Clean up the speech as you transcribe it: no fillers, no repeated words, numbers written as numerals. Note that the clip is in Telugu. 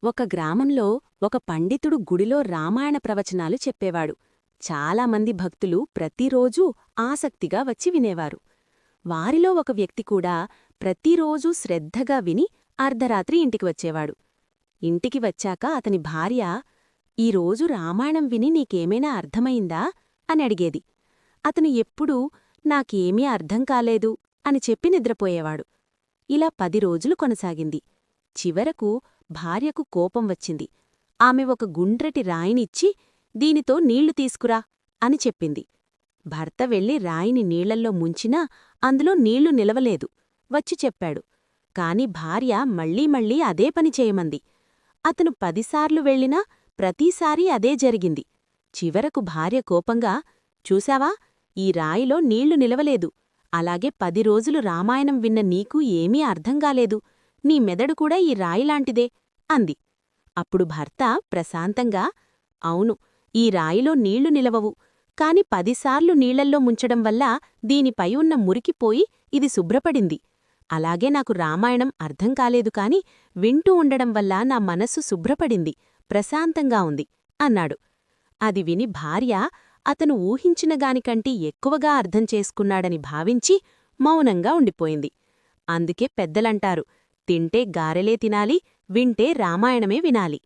ఒక గ్రామంలో ఒక పండితుడు గుడిలో రామాయణ ప్రవచనాలు చెప్పేవాడు. చాలామంది భక్తులు ప్రతిరోజూ ఆసక్తిగా వచ్చి వినేవారు. వారిలో ఒక వ్యక్తి కూడా ప్రతిరోజూ శ్రద్ధగా విని అర్ధరాత్రి ఇంటికి వచ్చేవాడు. ఇంటికి వచ్చాక అతని భార్య, "ఈరోజు రామాయణం విని నీకేమైనా అర్థమైందా?" అని అడిగేది. అతను ఎప్పుడూ "నాకేమీ అర్థం కాలేదు" అని చెప్పి నిద్రపోయేవాడు. ఇలా 10 రోజులు కొనసాగింది. చివరకు భార్యకు కోపం వచ్చింది. ఆమె ఒక గుండ్రటి రాయినిచ్చి, "దీనితో నీళ్లు తీసుకురా" అని చెప్పింది. భర్త వెళ్లి రాయిని నీళ్లల్లో ముంచినా అందులో నీళ్లు నిలవలేదు. వచ్చి చెప్పాడు. కాని భార్య మళ్లీ మళ్లీ అదే పని చేయమంది. అతను 10 సార్లు వెళ్లినా ప్రతిసారీ అదే జరిగింది. చివరకు భార్య కోపంగా, "చూశావా, ఈ రాయిలో నీళ్లు నిలవలేదు. అలాగే 10 రోజులు రామాయణం విన్న నీకు ఏమీ అర్థంగాలేదు. నీ మెదడు కూడా ఈ రాయిలాంటిదే" అంది. అప్పుడు భర్త ప్రశాంతంగా, "అవును, ఈ రాయిలో నీళ్లు నిలవవు. కాని 10 సార్లు నీళ్లల్లో ముంచడం వల్ల దీనిపై ఉన్న మురికిపోయి ఇది శుభ్రపడింది. అలాగే నాకు రామాయణం అర్థం కాలేదు కాని వింటూ ఉండడం వల్ల నా మనస్సు శుభ్రపడింది, ప్రశాంతంగా ఉంది" అన్నాడు. అది విని భార్య అతను ఊహించినగానికంటే ఎక్కువగా అర్థం చేసుకున్నాడని భావించి మౌనంగా ఉండిపోయింది. అందుకే పెద్దలంటారు, "తింటే గారెలే తినాలి, వింటే రామాయణమే వినాలి."